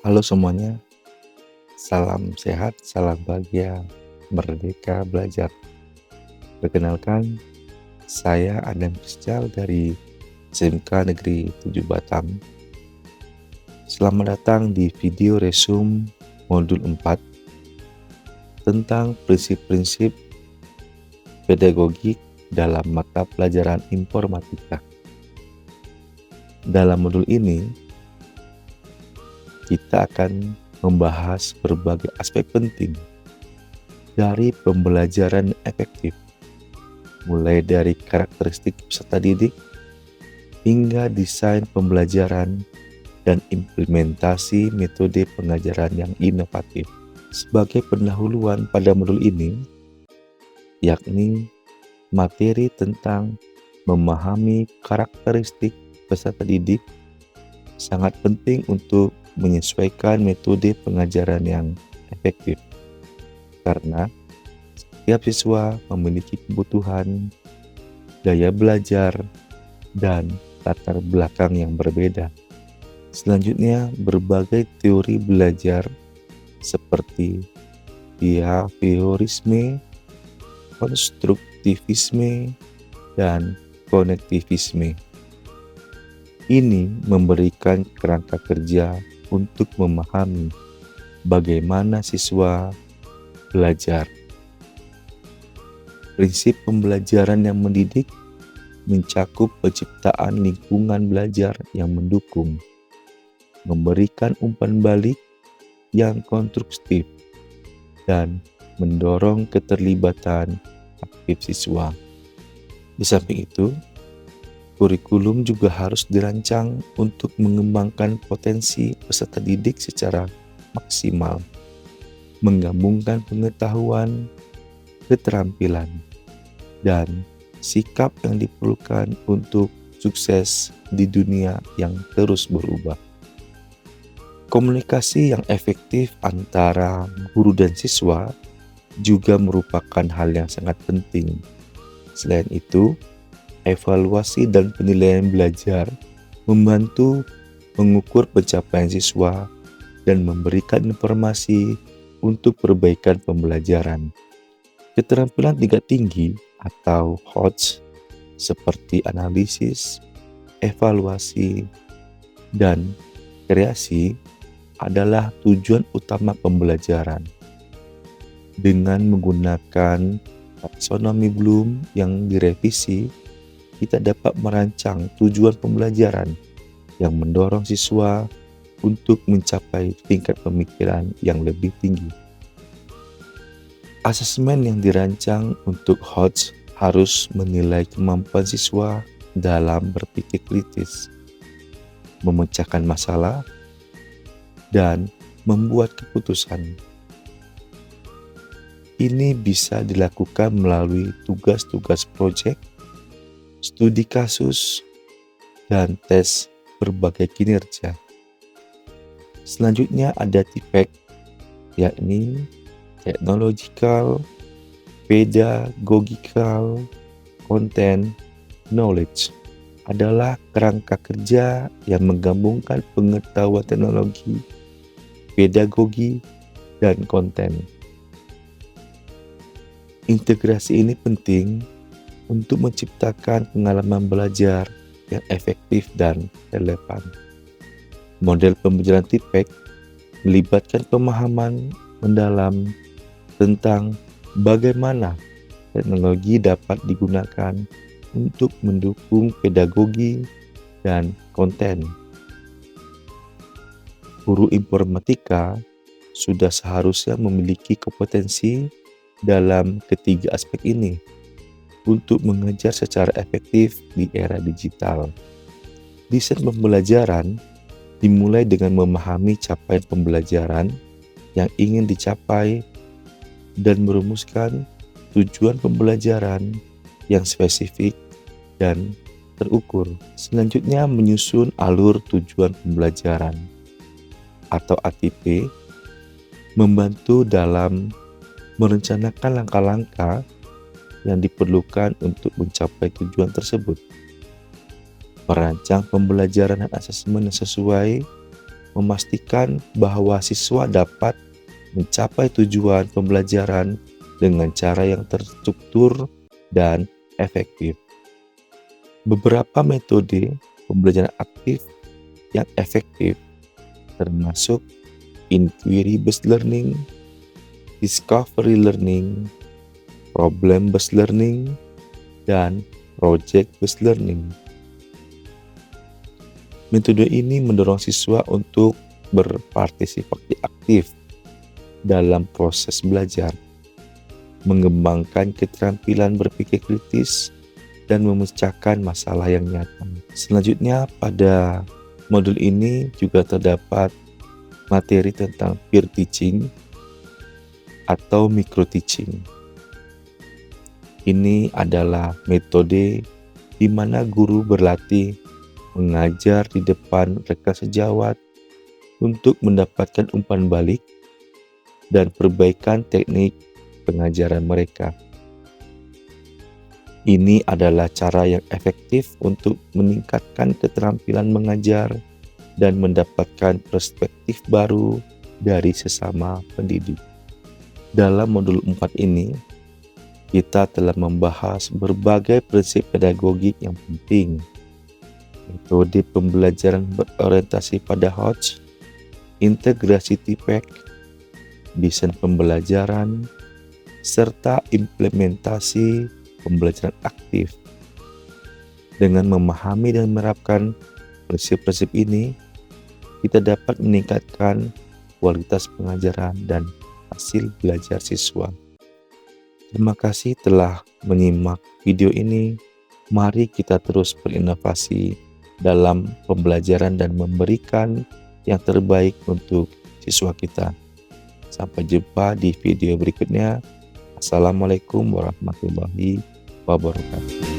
Halo semuanya, salam sehat, salam bahagia, merdeka belajar. Perkenalkan, saya Adam Rizal dari SMK Negeri 7 Batam. Selamat datang di video resume modul 4 tentang prinsip-prinsip pedagogik dalam mata pelajaran informatika. Dalam modul ini, kita akan membahas berbagai aspek penting dari pembelajaran efektif, mulai dari karakteristik peserta didik hingga desain pembelajaran dan implementasi metode pengajaran yang inovatif. Sebagai pendahuluan pada modul ini, yakni materi tentang memahami karakteristik peserta didik, sangat penting untuk menyesuaikan metode pengajaran yang efektif, karena setiap siswa memiliki kebutuhan, gaya belajar, dan latar belakang yang berbeda. Selanjutnya, berbagai teori belajar seperti behaviorisme, konstruktivisme, dan konektivisme ini memberikan kerangka kerja untuk memahami bagaimana siswa belajar. Prinsip pembelajaran yang mendidik mencakup penciptaan lingkungan belajar yang mendukung, memberikan umpan balik yang konstruktif, dan mendorong keterlibatan aktif siswa. Di samping itu, kurikulum juga harus dirancang untuk mengembangkan potensi peserta didik secara maksimal, menggabungkan pengetahuan, keterampilan, dan sikap yang diperlukan untuk sukses di dunia yang terus berubah. Komunikasi yang efektif antara guru dan siswa juga merupakan hal yang sangat penting. Selain itu, evaluasi dan penilaian belajar membantu mengukur pencapaian siswa dan memberikan informasi untuk perbaikan pembelajaran. Keterampilan tingkat tinggi atau HOTS seperti analisis, evaluasi, dan kreasi adalah tujuan utama pembelajaran. Dengan menggunakan taksonomi Bloom yang direvisi, kita dapat merancang tujuan pembelajaran yang mendorong siswa untuk mencapai tingkat pemikiran yang lebih tinggi. Asesmen yang dirancang untuk HOTS harus menilai kemampuan siswa dalam berpikir kritis, memecahkan masalah, dan membuat keputusan. Ini bisa dilakukan melalui tugas-tugas proyek, studi kasus, dan tes berbagai kinerja. Selanjutnya ada TPEC, yakni Technological, Pedagogical, Content, Knowledge. Adalah kerangka kerja yang menggabungkan pengetahuan teknologi, pedagogi, dan konten. Integrasi ini penting untuk menciptakan pengalaman belajar yang efektif dan relevan. Model pembelajaran TPEC melibatkan pemahaman mendalam tentang bagaimana teknologi dapat digunakan untuk mendukung pedagogi dan konten. Guru informatika sudah seharusnya memiliki kompetensi dalam ketiga aspek ini untuk mengajar secara efektif di era digital. Desain pembelajaran dimulai dengan memahami capaian pembelajaran yang ingin dicapai dan merumuskan tujuan pembelajaran yang spesifik dan terukur. Selanjutnya menyusun alur tujuan pembelajaran atau ATP, membantu dalam merencanakan langkah-langkah yang diperlukan untuk mencapai tujuan tersebut. Merancang pembelajaran dan asesmen yang sesuai memastikan bahwa siswa dapat mencapai tujuan pembelajaran dengan cara yang terstruktur dan efektif. Beberapa metode pembelajaran aktif yang efektif termasuk inquiry-based learning, discovery learning, problem-based learning, dan project-based learning. Metode ini mendorong siswa untuk berpartisipasi aktif dalam proses belajar, mengembangkan keterampilan berpikir kritis, dan memecahkan masalah yang nyata. Selanjutnya, pada modul ini juga terdapat materi tentang peer teaching atau micro teaching. Ini adalah metode di mana guru berlatih mengajar di depan rekan sejawat untuk mendapatkan umpan balik dan perbaikan teknik pengajaran mereka. Ini adalah cara yang efektif untuk meningkatkan keterampilan mengajar dan mendapatkan perspektif baru dari sesama pendidik. Dalam modul 4 ini, kita telah membahas berbagai prinsip pedagogik yang penting, metode pembelajaran berorientasi pada Hodge, integrasi TPEC, desain pembelajaran, serta implementasi pembelajaran aktif. Dengan memahami dan menerapkan prinsip-prinsip ini, kita dapat meningkatkan kualitas pengajaran dan hasil belajar siswa. Terima kasih telah menyimak video ini. Mari kita terus berinovasi dalam pembelajaran dan memberikan yang terbaik untuk siswa kita. Sampai jumpa di video berikutnya. Assalamualaikum warahmatullahi wabarakatuh.